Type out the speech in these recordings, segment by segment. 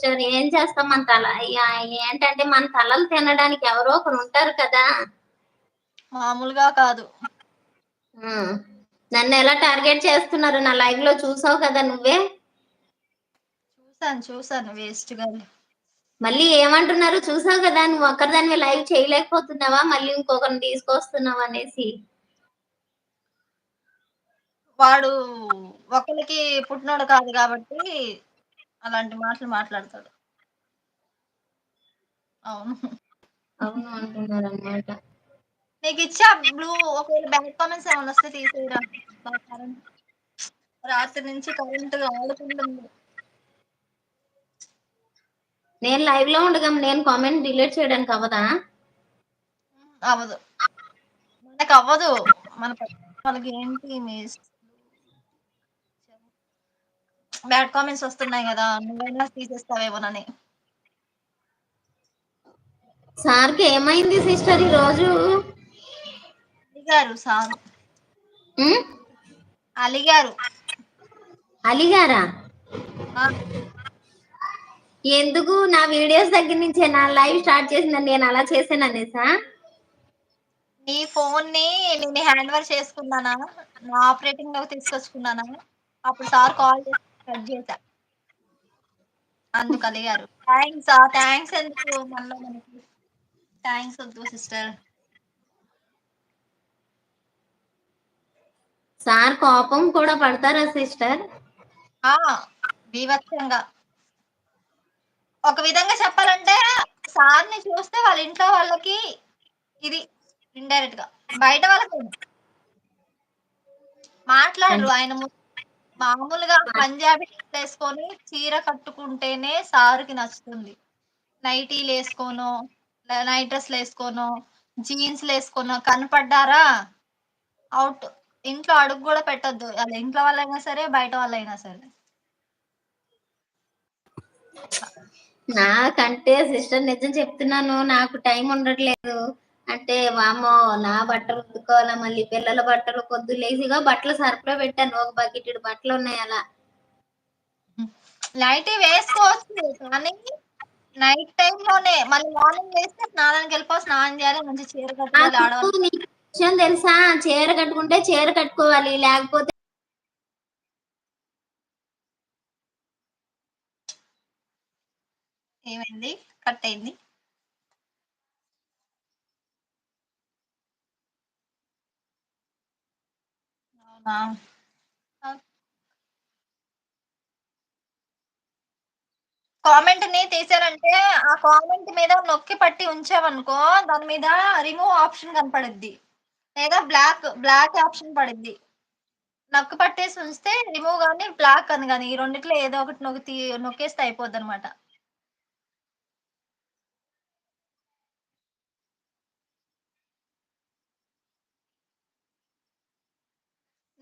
Sister. ఏం చేస్తాం మన తల ఏంటంటే మన తలలు తినడానికి ఎవరో ఒకరు ఉంటారు కదా! మామూలుగా కాదు. హ్మ్. నన్నెలా టార్గెట్ చేస్తున్నారు నా లైవ్‌లో చూసావు కదా నువ్వే. చూసాను వేస్ట్ గాని. మళ్ళీ ఏమంటున్నారు చూసావు కదా! నువ్వు ఒక్కదానివే లైవ్ చేయలేకపోతున్నావా? మళ్ళీ ఇంకొకరిని తీసుకొస్తున్నావు అనేసి. వాడు ఒకళ్ళకి పుట్టినోడు కాదు కాబట్టి అలాంటి మాటలు మాట్లాడతాడు. అవును. అవును అంటున్నారన్నమాట. నీకిచ్చా బ్లూ ఒకవేళ బ్యాడ్ కామెంట్స్ ఏమన్నా వస్తే తీసేయరా. నాకు రాత్రి నుంచి కరెంట్ ఆడుకుంటుంది. నేను లైవ్‌లో ఉండగా నేను కామెంట్ డిలీట్ చేయడానికి అవ్వదా? అవ్వదు. మనకవ్వదు. మన వాళ్ళకి ఏంటి బ్యాడ్ కామెంట్స్ వస్తున్నాయి గదా! నువ్వైనా తీసేస్తావేమోనని. సార్‌కి ఏమైంది సిస్టర్ ఈరోజు? అలిగారు సారు. హ్మ్. అలిగారు. అలిగారా? ఆ! ఎందుకు నా వీడియోస్ దగ్గర నుంచే నా లైవ్ స్టార్ట్ చేసింది నేను అలా చేశాననేసా? నీ ఫోన్‌ని నేను హ్యాండ్ ఓవర్ చేసుకున్నానా? నా ఆపరేటింగ్‌లోకి తీసుకొచ్చుకున్నానా? అప్పుడు సార్ కాల్ చేసి కట్ చేశా. అందుకు అలిగారు. థాంక్స్ ఎందుకు మళ్ళా మనకి. థాంక్స్ వద్దు సిస్టర్. సార్ కోపం కూడా పడతారా సిస్టర్? ఆ! బీభత్సంగా. ఒక విధంగా చెప్పాలంటే సార్‌ని చూస్తే వాళ్ళ ఇంట్లో వాళ్ళకి ఇది ఇండైరెక్ట్‌గా. బయట వాళ్ళకేమో మాట్లాడరు. ఆయన మామూలుగా పంజాబీ డ్రెస్సేసుకొని చీర కట్టుకుంటేనే సార్‌కి నచ్చుతుంది. నైటీలేసుకోనో, నైట్ డ్రెస్‌లేసుకోనో, జీన్స్‌లేసుకోనో కనపడ్డారా ఔట్. ఇంట్లో అడుగు గూడా పెట్టొద్దు. ఆళ్ళ ఇంట్లో వాళ్ళైనా సరే, బయట వాళ్ళైనా సరే. నాకంటే సిస్టర్ నిజం చెప్తున్నాను నాకు టైం ఉండట్లేదు. అంటే వామ్మో! నా బట్టలు ఉతుక్కోవాలా, మళ్ళీ పిల్లల బట్టలు పొద్దున్న లేసిగా బట్టలు సర్ఫ్‌లో పెట్టాను. ఒక బకెటెడు బట్టలున్నాయి అలా. నైటీ వేసుకోవచ్చు. కానీ నైట్ టైమ్‌లోనే మళ్ళీ మార్నింగ్ లేస్తే స్నానానికెళ్ళిపో, స్నానం చేయాలి, మంచి చీర కట్టుకోవాలి నాకు ఆడవాళ్ళు. నీకు విషయం తెలుసా? చీర కట్టుకుంటే చీర కట్టుకోవాలి. లేకపోతే ఏమైంది? కట్ అయింది. అవునా? కామెంట్‌ని తీశారంటే, ఆ కామెంట్ మీద నొక్కి పట్టి ఉంచావనుకో, దాని మీద రిమూవ్ ఆప్షన్ కనపడిద్ది. లేదా బ్లాక్ ఆప్షన్ పడిద్ది. నొక్కి పట్టేసి ఉంచితే రిమూవ్ గాని, బ్లాక్ అని గాని ఈ రెండిట్లో ఏదో ఒకటి నొక్కేస్తే అయిపోద్దనమాట.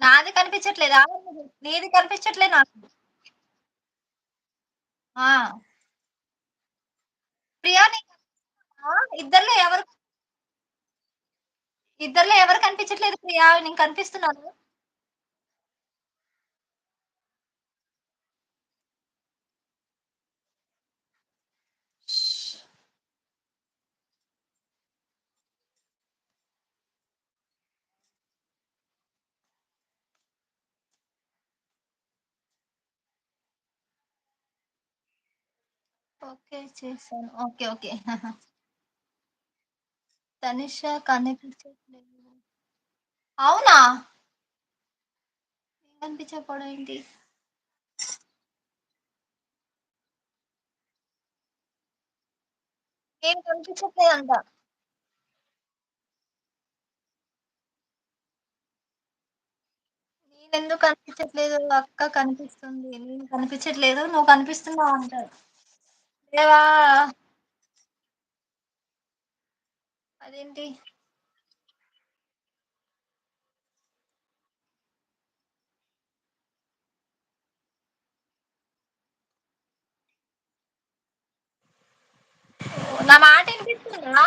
నాది కనిపించట్లేదా? నీది కనిపించట్లే నాకు. ఆ! ప్రియా నీకు ఇద్దరిలో ఎవరు కనిపించట్లేదు ప్రియా? నేను కనిపిస్తున్నాను. ఓకే. చేశాను. ఓకే. ఓకే. తనిష కనిపించట్లేదు. అవునా? కనిపించకపోవడం ఏంటి? ఏం కనిపించట్లేదంట. నేనెందుకు కనిపించట్లేదు? అక్క కనిపిస్తుంది. నేను కనిపించట్లేదు. నువ్వు కనిపిస్తున్నావు అంటారు. దేవా! అదేంటి? నా మాట వినిపిస్తుందా?